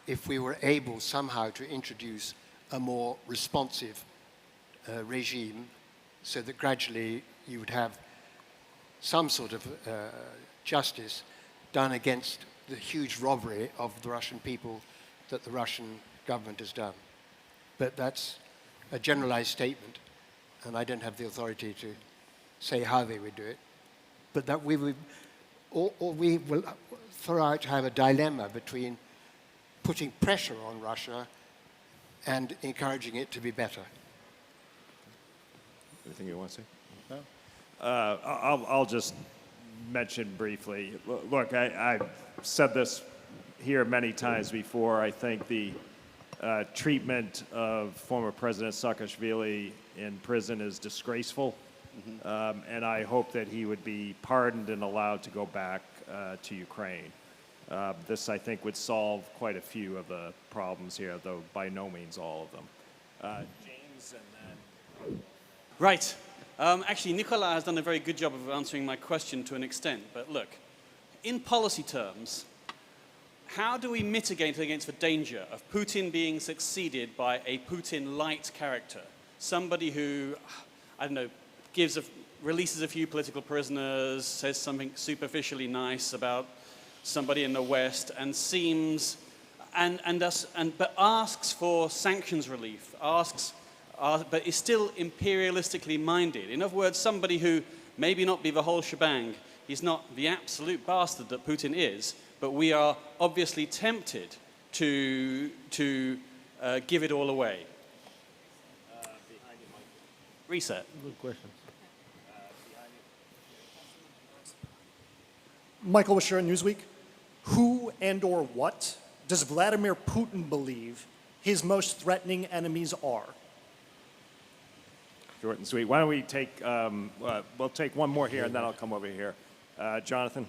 if we were able somehow to introduce a more responsive regime, so that gradually you would have some sort of justice done against the huge robbery of the Russian people that the Russian government has done. But that's a generalized statement, and I don't have the authority to say how they would do it. But that we would, or we will throughout have a dilemma between putting pressure on Russia and encouraging it to be better. Anything you want to say? No. I'll just mention briefly. Look, I've said this here many times before. I think the treatment of former President Saakashvili in prison is disgraceful, and I hope that he would be pardoned and allowed to go back to Ukraine. This, I think, would solve quite a few of the problems here, though by no means all of them. James, and then... Right. Actually, Nicolas has done a very good job of answering my question to an extent. But look, in policy terms, how do we mitigate against the danger of Putin being succeeded by a Putin-light character? Somebody who, I don't know, releases a few political prisoners, says something superficially nice about somebody in the West, and seems, but asks for sanctions relief, but is still imperialistically minded. In other words, somebody who maybe not be the whole shebang. He's not the absolute bastard that Putin is, but we are obviously tempted to give it all away. Reset. Good question. Michael Wisher, Newsweek. Who and or what does Vladimir Putin believe his most threatening enemies are? Short and sweet. Why don't we take, we'll take one more here, and then I'll come over here. Jonathan?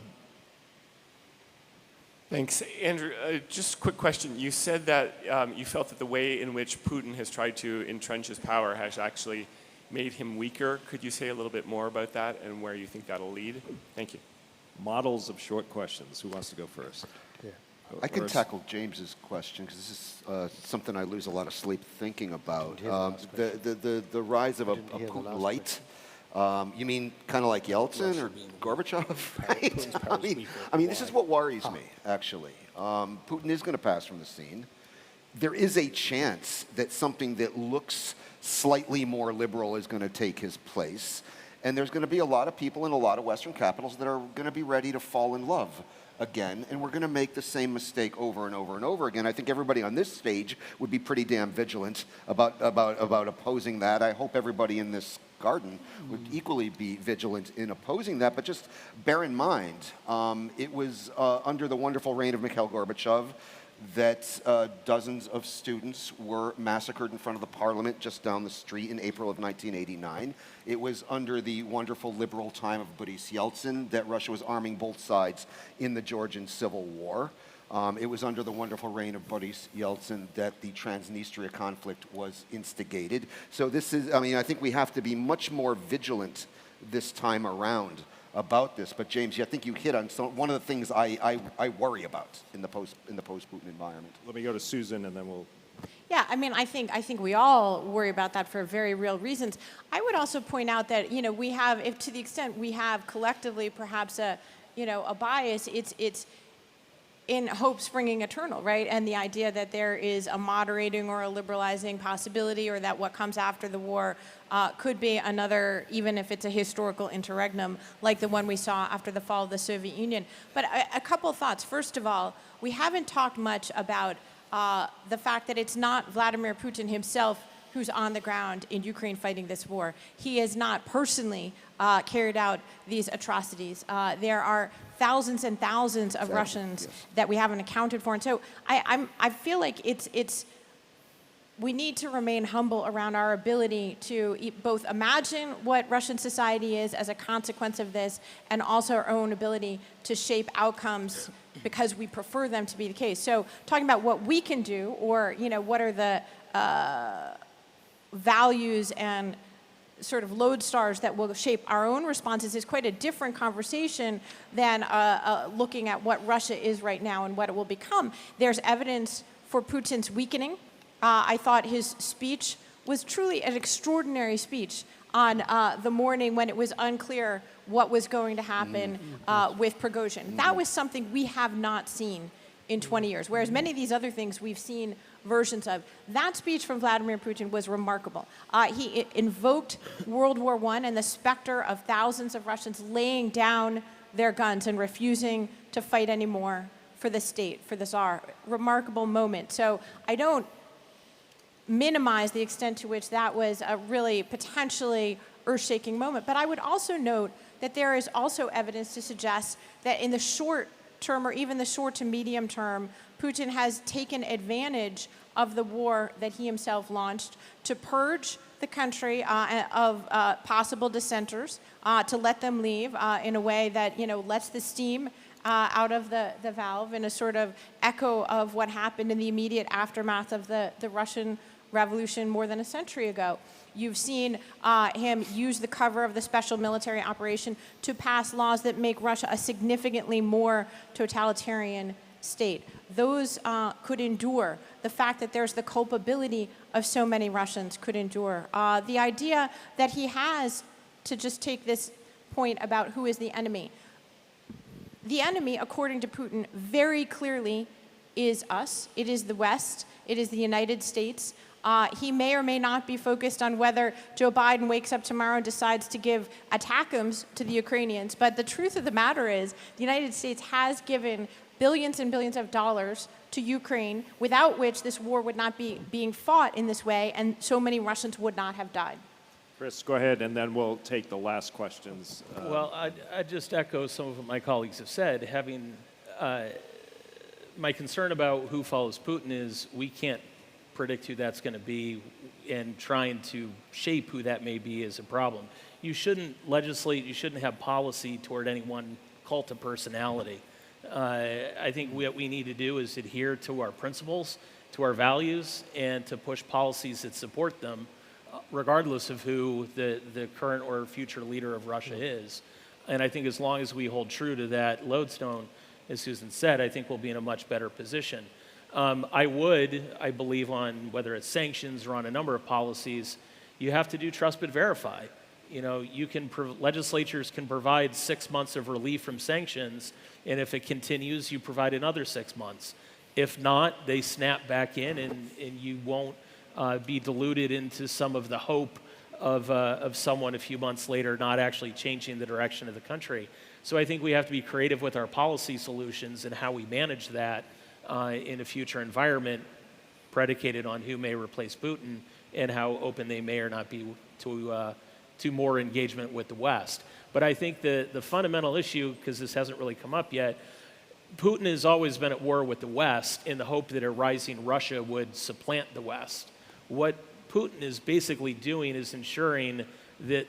Thanks. Andrew, just a quick question. You said that you felt that the way in which Putin has tried to entrench his power has actually made him weaker. Could you say a little bit more about that and where you think that'll lead? Thank you. Models of short questions. Who wants to go first? Yeah. I can tackle James's question because this is something I lose a lot of sleep thinking about. The rise of a Putin light. You mean kind of like Yeltsin or Gorbachev, right? I mean, this is what worries me, actually. Putin is going to pass from the scene. There is a chance that something that looks slightly more liberal is going to take his place. And there's going to be a lot of people in a lot of Western capitals that are going to be ready to fall in love again, and we're going to make the same mistake over and over and over again. I think everybody on this stage would be pretty damn vigilant about opposing that. I hope everybody in this garden would equally be vigilant in opposing that, but just bear in mind, it was under the wonderful reign of Mikhail Gorbachev that dozens of students were massacred in front of the parliament just down the street in April of 1989. It was under the wonderful liberal time of Boris Yeltsin that Russia was arming both sides in the Georgian Civil War. It was under the wonderful reign of Boris Yeltsin that the Transnistria conflict was instigated. So this is, I mean, I think we have to be much more vigilant this time around about this. But James, I think you hit on one of the things I worry about in the post-Putin environment. Let me go to Susan, and then we'll. Yeah, I mean, I think we all worry about that for very real reasons. I would also point out that we have, if to the extent we have collectively perhaps a bias, it's in hope springing eternal, right? And the idea that there is a moderating or a liberalizing possibility, or that what comes after the war could be another, even if it's a historical interregnum, like the one we saw after the fall of the Soviet Union. But a couple thoughts. First of all, we haven't talked much about the fact that it's not Vladimir Putin himself who's on the ground in Ukraine fighting this war. He has not personally carried out these atrocities. There are thousands and thousands of Russians that we haven't accounted for. And so I feel like it's we need to remain humble around our ability to both imagine what Russian society is as a consequence of this, and also our own ability to shape outcomes because we prefer them to be the case. So talking about what we can do, or what are the values and sort of lodestars that will shape our own responses is quite a different conversation than looking at what Russia is right now and what it will become. There's evidence for Putin's weakening. I thought his speech was truly an extraordinary speech on the morning when it was unclear what was going to happen with Prigozhin. That was something we have not seen in 20 years, whereas many of these other things we've seen versions of. That speech from Vladimir Putin was remarkable. He invoked World War I and the specter of thousands of Russians laying down their guns and refusing to fight anymore for the state, for the Tsar. Remarkable moment. So I don't minimize the extent to which that was a really potentially earth-shaking moment. But I would also note that there is also evidence to suggest that in the short term, or even the short to medium term, Putin has taken advantage of the war that he himself launched to purge the country of possible dissenters, to let them leave in a way that lets the steam out of the valve, in a sort of echo of what happened in the immediate aftermath of the Russian Revolution more than a century ago. You've seen him use the cover of the special military operation to pass laws that make Russia a significantly more totalitarian state. Those could endure. The fact that there's the culpability of so many Russians could endure. The idea that he has, to just take this point about who is the enemy, according to Putin, very clearly is us. It is the West. It is the United States. He may or may not be focused on whether Joe Biden wakes up tomorrow and decides to give ATACMS to the Ukrainians. But the truth of the matter is the United States has given billions and billions of dollars to Ukraine, without which this war would not be being fought in this way, and so many Russians would not have died. Chris, go ahead, and then we'll take the last questions. Well, I just echo some of what my colleagues have said. Having my concern about who follows Putin is we can't predict who that's going to be, and trying to shape who that may be is a problem. You shouldn't legislate, you shouldn't have policy toward any one cult of personality. I think what we need to do is adhere to our principles, to our values, and to push policies that support them, regardless of who the current or future leader of Russia is. And I think as long as we hold true to that lodestone, as Susan said, I think we'll be in a much better position. I believe on whether it's sanctions or on a number of policies, you have to do trust but verify. Legislatures can provide 6 months of relief from sanctions, and if it continues, you provide another 6 months. If not, they snap back in, and you won't be diluted into some of the hope of someone a few months later not actually changing the direction of the country. So I think we have to be creative with our policy solutions and how we manage that in a future environment predicated on who may replace Putin and how open they may or not be to more engagement with the West. But I think the fundamental issue, because this hasn't really come up yet, Putin has always been at war with the West in the hope that a rising Russia would supplant the West. What Putin is basically doing is ensuring that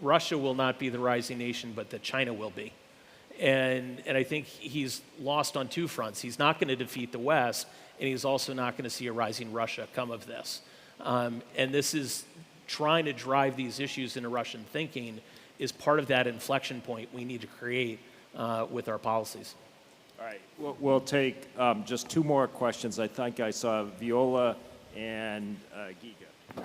Russia will not be the rising nation, but that China will be. And I think he's lost on two fronts. He's not going to defeat the West, and he's also not going to see a rising Russia come of this. And this is trying to drive these issues into Russian thinking is part of that inflection point we need to create with our policies. All right, we'll take just two more questions. I think I saw Viola and Giga.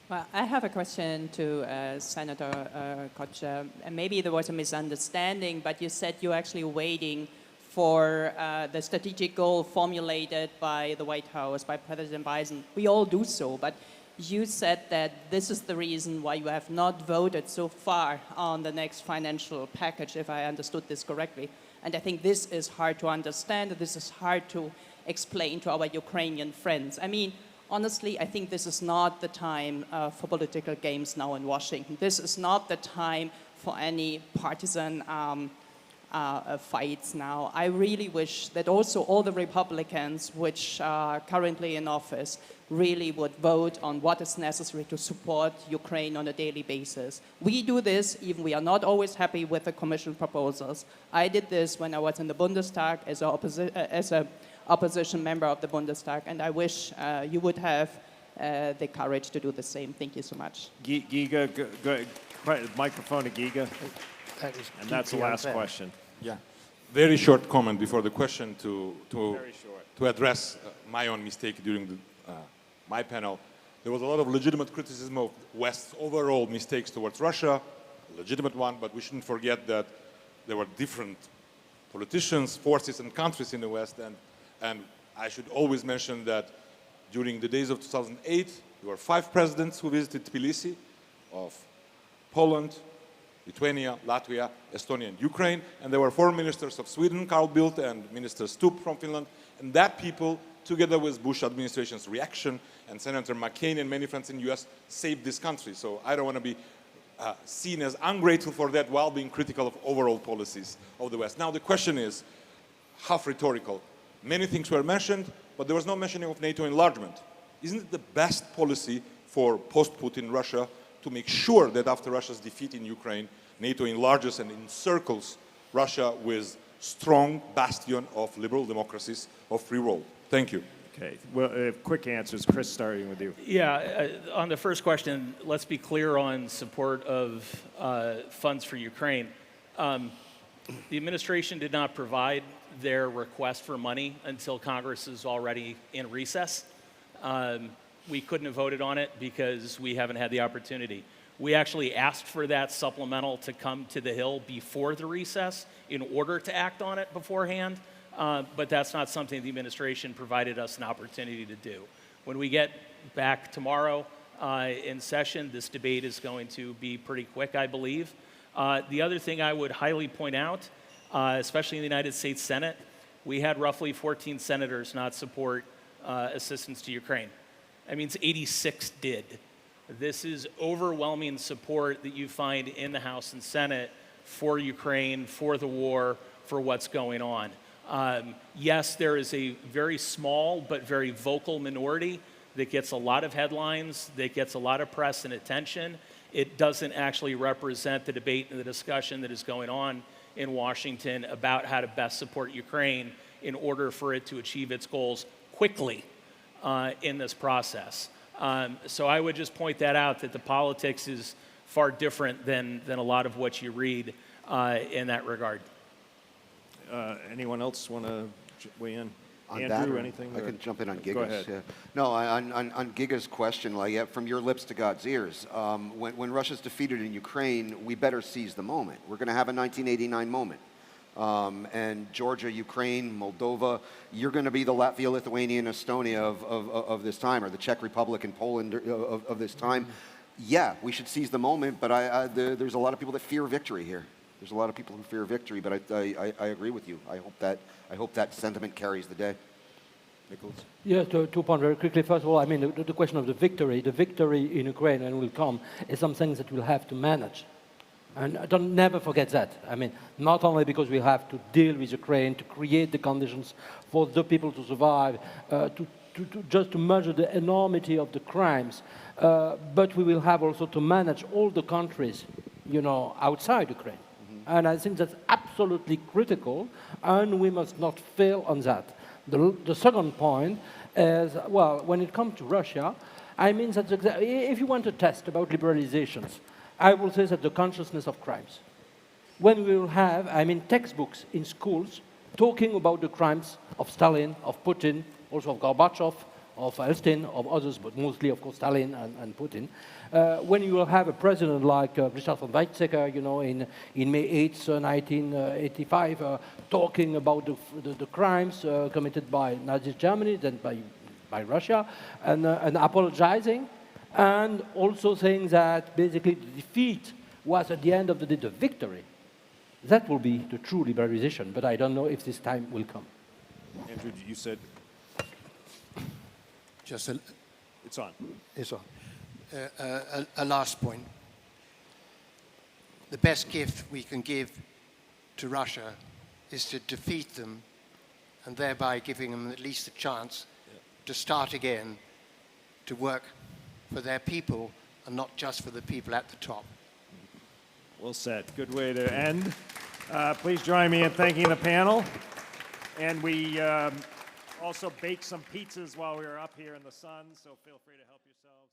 Well, I have a question to Senator Koch. And maybe there was a misunderstanding, but you said you're actually waiting for the strategic goal formulated by the White House, by President Biden. We all do so, but you said that this is the reason why you have not voted so far on the next financial package, if I understood this correctly. And I think this is hard to understand. This is hard to explain to our Ukrainian friends. I mean, honestly, I think this is not the time for political games now in Washington. This is not the time for any partisan fights now. I really wish that also all the Republicans which are currently in office really would vote on what is necessary to support Ukraine on a daily basis. We do this, even we are not always happy with the Commission proposals. I did this when I was in the Bundestag as an opposition member of the Bundestag, and I wish you would have the courage to do the same. Thank you so much. Giga, microphone to Giga. And that's the last question. Yeah. Very short comment before the question to address my own mistake during my panel. There was a lot of legitimate criticism of West's overall mistakes towards Russia, a legitimate one, but we shouldn't forget that there were different politicians, forces, and countries in the West. And I should always mention that during the days of 2008, there were 5 presidents who visited Tbilisi of Poland, Lithuania, Latvia, Estonia, and Ukraine. And there were 4 ministers of Sweden, Carl Bildt, and Minister Stubb from Finland. And that people, together with Bush administration's reaction and Senator McCain and many friends in the US, saved this country. So I don't want to be seen as ungrateful for that while being critical of overall policies of the West. Now the question is, half rhetorical. Many things were mentioned, but there was no mentioning of NATO enlargement. Isn't it the best policy for post-Putin Russia to make sure that after Russia's defeat in Ukraine, NATO enlarges and encircles Russia with strong bastion of liberal democracies of free world? Thank you. Okay, well, quick answers. Chris, starting with you. Yeah, on the first question, let's be clear on support of funds for Ukraine. The administration did not provide their request for money until Congress is already in recess. We couldn't have voted on it because we haven't had the opportunity. We actually asked for that supplemental to come to the Hill before the recess in order to act on it beforehand, but that's not something the administration provided us an opportunity to do. When we get back tomorrow in session, this debate is going to be pretty quick, I believe. The other thing I would highly point out, especially in the United States Senate, we had roughly 14 senators not support assistance to Ukraine. That means 86 did. This is overwhelming support that you find in the House and Senate for Ukraine, for the war, for what's going on. Yes, there is a very small but very vocal minority that gets a lot of headlines, that gets a lot of press and attention. It doesn't actually represent the debate and the discussion that is going on in Washington about how to best support Ukraine in order for it to achieve its goals quickly in this process. So I would just point that out, that the politics is far different than a lot of what you read in that regard. Anyone else want to weigh in? On Andrew, that, anything? I can jump in on Giga's. Go ahead. Yeah. No, on Giga's question, like, yeah, from your lips to God's ears, when Russia's defeated in Ukraine, we better seize the moment. We're going to have a 1989 moment. And Georgia, Ukraine, Moldova, you're going to be the Latvia, Lithuania, and Estonia of this time, or the Czech Republic and Poland of this time. Yeah, we should seize the moment, but there's a lot of people that fear victory here. There's a lot of people who fear victory, but I agree with you. I hope that sentiment carries the day. Nicolas? Yeah, two points very quickly. First of all, I mean, the question of the victory in Ukraine, and will come, is something that we'll have to manage. And never forget that. I mean, not only because we have to deal with Ukraine, to create the conditions for the people to survive, just to measure the enormity of the crimes, but we will have also to manage all the countries, outside Ukraine. And I think that's absolutely critical, and we must not fail on that. The second point is, well, when it comes to Russia, I mean that if you want to test about liberalizations, I will say that the consciousness of crimes. When we will have, textbooks in schools talking about the crimes of Stalin, of Putin, also of Gorbachev, of Elstyn, of others, but mostly, of course, Stalin and Putin. When you will have a president like Richard von Weizsäcker, in May 8th, 1985, talking about the crimes committed by Nazi Germany, then by Russia, and apologizing, and also saying that basically the defeat was at the end of the day the victory. That will be the true liberalization, but I don't know if this time will come. Andrew, you said... It's on. It's on. A last point. The best gift we can give to Russia is to defeat them and thereby giving them at least a chance to start again, to work for their people and not just for the people at the top. Well said. Good way to end. Please join me in thanking the panel. And we also baked some pizzas while we were up here in the sun, so feel free to help yourselves.